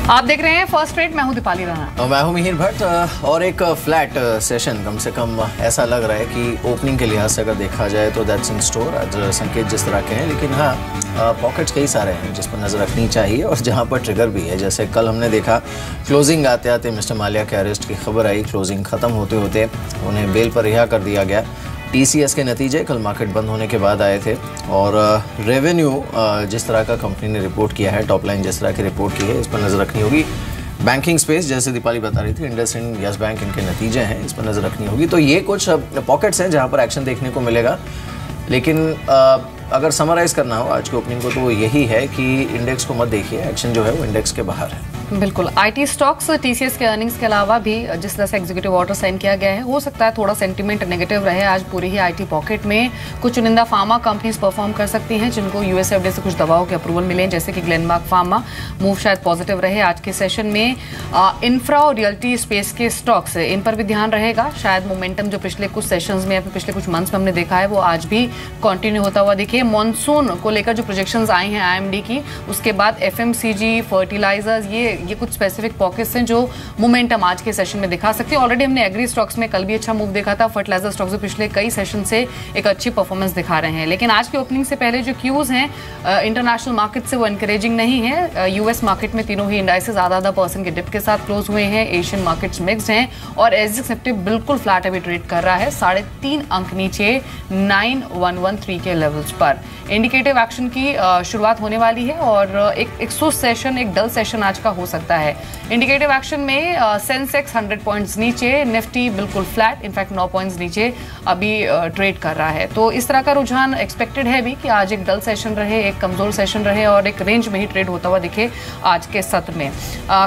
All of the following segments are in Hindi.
आप देख रहे हैं फर्स्ट रेट। मैं हूं दीपाली राणा। मैं हूं मिहिर भट्ट। और एक फ्लैट सेशन कम से कम ऐसा लग रहा है कि ओपनिंग के लिहाज से अगर देखा जाए तो दैट्स इन स्टोर। आज संकेत जिस तरह के हैं, लेकिन हाँ पॉकेट्स कई सारे हैं जिस पर नज़र रखनी चाहिए और जहां पर ट्रिगर भी है। जैसे कल हमने देखा क्लोजिंग आते आते मिस्टर माल्या के अरेस्ट की खबर आई, क्लोजिंग ख़त्म होते होते उन्हें बेल पर रिहा कर दिया गया। TCS के नतीजे कल मार्केट बंद होने के बाद आए थे और रेवेन्यू जिस तरह का कंपनी ने रिपोर्ट किया है, टॉप लाइन जिस तरह की रिपोर्ट की है, इस पर नज़र रखनी होगी। बैंकिंग स्पेस जैसे दीपाली बता रही थी, इंडसइंड, यस बैंक, इनके नतीजे हैं, इस पर नज़र रखनी होगी। तो ये कुछ पॉकेट्स हैं जहां पर एक्शन देखने को मिलेगा। लेकिन अगर समराइज़ करना हो आज की ओपनिंग को तो यही है कि इंडेक्स को मत देखिए, एक्शन जो है वो इंडेक्स के बाहर है। बिल्कुल। IT स्टॉक्स TCS के अर्निंग्स के अलावा भी जिस तरह से एग्जीक्यूटिव ऑर्डर साइन किया गया है, हो सकता है थोड़ा सेंटीमेंट नेगेटिव रहे आज पूरी ही IT पॉकेट में। कुछ चुनिंदा फार्मा कंपनीज परफॉर्म कर सकती हैं जिनको US FDA से कुछ दवाओं के अप्रूवल मिले, जैसे कि ग्लेनमार्क फार्मा। मूव शायद पॉजिटिव रहे आज के सेशन में। इंफ्रा और रियल्टी स्पेस के स्टॉक्स, इन पर भी ध्यान रहेगा। शायद मोमेंटम जो पिछले कुछ सेशंस में या फिर पिछले कुछ मंथ्स में हमने देखा है वो आज भी कंटिन्यू होता हुआ दिखे। मॉनसून को लेकर जो प्रोजेक्शंस आई हैं IMD की, उसके बाद FMCG, फर्टिलाइजर्स, ये कुछ स्पेसिफिक पॉकेट्स हैं जो मोमेंटम आज के सेशन में दिखा सकते हैं। ऑलरेडी हमने एग्री स्टॉक्स में कल भी अच्छा मूव देखा था। फर्टिलाइजर स्टॉक्स भी पिछले कई सेशन से एक अच्छी परफॉर्मेंस दिखा रहे हैं। लेकिन आज की ओपनिंग से पहले जो क्यूज हैं इंटरनेशनल मार्केट से वो एनकरेजिंग नहीं है। US मार्केट में तीनों ही इंडाइसेस आधा % के डिप के साथ क्लोज हुए हैं। एशियन मार्केट्स मिक्स्ड हैं और SGX निफ्टी बिल्कुल फ्लैट अभी ट्रेड कर रहा है, 3.5 अंक नीचे 9113 के लेवल्स पर। इंडिकेटिव एक्शन की शुरुआत होने वाली है और एक सुस्त सेशन, एक डल सेशन आज का हो सकता है। इंडिकेटिव एक्शन में सेंसेक्स 100 पॉइंट्स नीचे, निफ्टी बिल्कुल फ्लैट, इनफैक्ट 9 पॉइंट्स नीचे अभी ट्रेड कर रहा है। तो इस तरह का रुझान एक्सपेक्टेड है भी कि आज एक डल सेशन रहे, एक कमजोर सेशन रहे और एक रेंज में ही ट्रेड होता हुआ दिखे आज के सत्र में।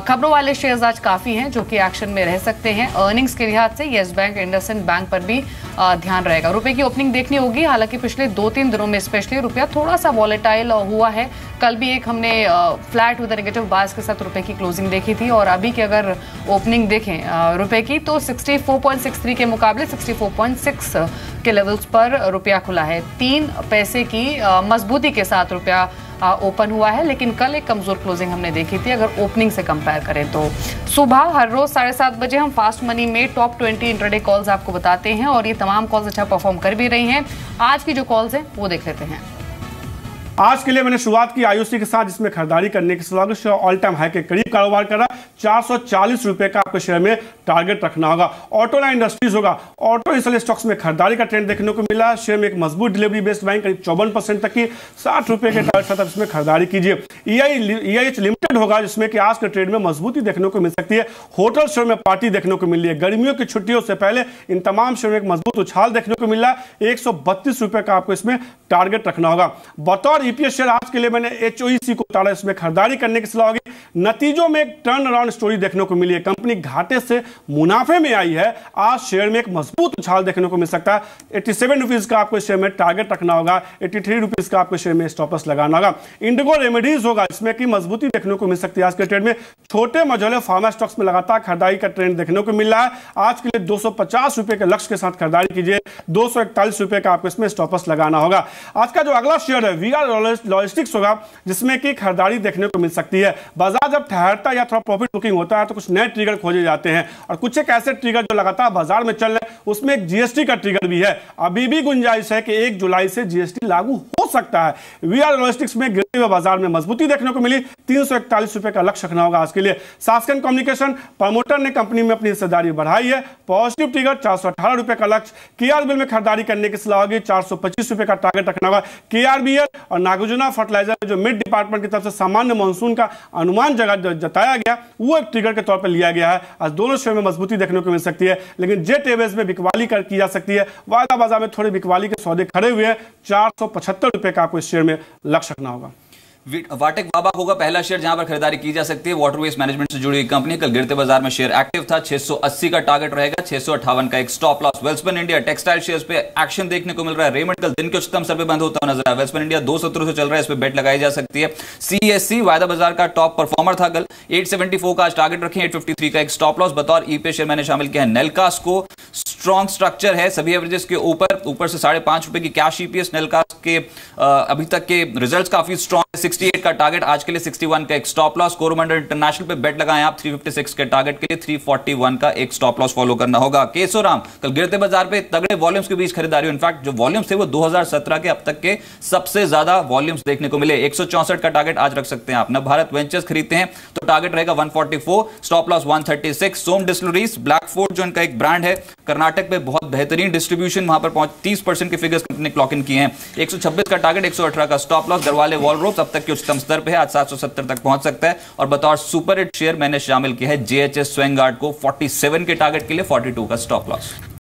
खबरों वाले शेयर्स आज काफी हैं जो कि एक्शन में रह सकते हैं। अर्निंग्स के लिहाज से यस बैंक, इंडसइंड बैंक पर भी ध्यान रहेगा। रुपए की ओपनिंग देखनी होगी। हालांकि पिछले 2-3 दिनों में स्पेशली रुपया थोड़ा सा वॉलेटाइल हुआ है। कल भी एक हमने फ्लैट विद नेगेटिव बायस के साथ रुपए की क्लोजिंग देखी थी और अभी की अगर ओपनिंग देखें रुपए की तो 64.63 के मुकाबले 64.6 के लेवल्स पर रुपया खुला है। 3 पैसे की मजबूती के साथ रुपया ओपन हुआ है, लेकिन कल एक कमजोर क्लोजिंग हमने देखी थी अगर ओपनिंग से कंपेयर करें तो। सुबह हर रोज 7:30 बजे हम फास्ट मनी में टॉप 20 इंट्राडे कॉल्स आपको बताते हैं और ये तमाम कॉल्स अच्छा परफॉर्म कर भी रही हैं। आज की जो कॉल्स हैं वो देख लेते हैं। आज के लिए मैंने शुरुआत की IOC के साथ, जिसमें खरीदारी करने की सलाह। शेयर ऑल टाइम हाई के करीब कारोबार कर रहा है। 440 रुपए का आपको शेयर में टारगेट रखना होगा। ऑटोला इंडस्ट्रीज होगा, ऑटो इंडस्ट्रियल स्टॉक्स में खरीदारी का ट्रेंड देखने को मिला है। शेयर में एक मजबूत डिलीवरी बेस्ड बाइंग करीब 54% तक की, 60 रुपए के टारगेट साथ इसमें खरीदारी कीजिए। EIH लिमिटेड होगा जिसमें कि आज के ट्रेड में मजबूती देखने को मिल सकती है। होटल शेयर में पार्टी देखने को मिल रही है। गर्मियों की छुट्टियों से पहले इन तमाम शेयर में एक मजबूत उछाल देखने को मिल रहा है। 132 रुपए का आपको इसमें टारगेट रखना होगा। बतौर EPS शेयर आज के लिए मैंने HOEC को उतारा, इसमें खरीदारी करने की सलाह होगी। नतीजों में एक टर्न अराउंड स्टोरी देखने को मिली है। कंपनी घाटे से मुनाफे में आई है। आज शेयर में एक मजबूत उछाल देखने को मिल सकता है। 87 रुपीज का आपको शेयर में टारगेट रखना होगा। 83 रुपीज का आपको शेयर में स्टॉप लॉस लगाना होगा। इंडिगो रेमेडीज होगा, इसमें की मजबूती देखने को मिल सकती है आज के ट्रेड में। छोटे मझोले फार्मा स्टॉक्स में लगातार खरीदारी का ट्रेंड देखने को मिल रहा है। आज के लिए 250 रुपए के लक्ष्य के साथ खरीदारी कीजिए। 241 रुपए का आपको इसमें स्टॉप लॉस लगाना होगा। आज का जो अगला शेयर है VR लॉजिस्टिक्स होगा, जिसमें की खरीदारी देखने को मिल सकती है। बाजार जब ठहरता या थोड़ा प्रॉफिट बुकिंग होता है तो कुछ नए ट्रिगर खोजे जाते हैं और कुछ एक ऐसे ट्रिगर जो लगातार बाजार में चल रहे हैं, उसमें एक GST का ट्रिगर भी है। अभी भी गुंजाइश है कि 1 जुलाई से GST लागू हो सकता है। VR लॉजिस्टिक्स में गिरते हुए बाजार में मजबूती देखने को मिली। 341 रुपए का लक्ष्य रखना होगा आज के लिए। सास्केन कम्युनिकेशन, प्रमोटर ने कंपनी में अपनी हिस्सेदारी बढ़ाई है। पॉजिटिव ट्रिगर 418 रुपए का लक्ष्य। KRBL में खरीदारी करने की सलाह होगी। 425 रुपए का टारगेट रखना होगा। KRBL और नागार्जुना फर्टिलाइजर जो मिड डिपार्टमेंट की तरफ से सामान्य मानसून का अनुमान जताया गया, वो एक ट्रिगर के तौर पर लिया गया है। आज दोनों शेयर में मजबूती देखने को मिल सकती है, लेकिन जेट एयरवेज में बिकवाली की जा सकती है। वायदा बाजार में थोड़ी बिकवाली के सौदे खड़े हुए हैं। 475 रुपए का आपको इस शेयर में लक्ष्य रखना होगा। वाटेक वाबा होगा पहला शेयर जहां पर खरीदारी की जा सकती है। वाटर वेस्ट मैनेजमेंट से जुड़ी कंपनी, कल गिरते बाजार में शेयर एक्टिव था। 680 का टारगेट रहेगा, 658 का एक stop loss. Welspun India textile shares पे एक्शन देखने को मिल रहा है। रेमंड कल दिन के उच्चतम स्तर पे बंद होता हुआ नजर आया। वेल्सपन इंडिया 270 से चल रहा है, इस पे बेट लगाई जा सकती है। CSC वायदा बाजार का टॉप परफॉर्मर था कल, 874 का आज टारगेट रखें। 853 का एक स्टॉप लॉस। बतौर EPS शेयर मैंने शामिल किया है नेलकास को। स्ट्रॉन्ग स्ट्रक्चर है, सभी एवरेजेस के ऊपर से 5.5 रुपए की कैश ईपीएस। नेलकास्ट के अभी तक के रिजल्ट्स काफी स्ट्रॉन्ग है। 68 का टारगेट आज के लिए, 61 का एक स्टॉप लॉस। कोरोमंडल इंटरनेशनल पे बेट लगाएं आप 356 के टारगेट के लिए, 341 का एक स्टॉप लॉस फॉलो करना होगा। केशोराम कल गिरते बाजार पे तगड़े वॉल्यूम्स के बीच खरीदारी, इनफैक्ट जो वॉल्यूम्स थे वो 2017 के अब तक के सबसे ज्यादा वॉल्यूम्स देखने को मिले। 164 का टारगेट आज रख सकते हैं आप। नवभारत वेंचर्स खरीदते हैं तो टारगेट रहेगा 144, स्टॉप लॉस 136। सोम डिस्टिलरीज, ब्लैकफोर्ड जो इनका एक ब्रांड है, कर्नाटक में बहुत बेहतरीन डिस्ट्रीब्यूशन, वहां पर 30% के फिगर्स कंपनी क्लॉक इन किए हैं। 126 का टारगेट, 118 का स्टॉप लॉस। गरवाले वॉलरोप्स अब तक के उच्चतम स्तर पे है, आज 770 तक पहुंच सकता है। और बतौर सुपर हिट शेयर मैंने शामिल किया है जेएचएस स्वेंगार्ड को, 47 के टारगेट के लिए, 42 का स्टॉप लॉस।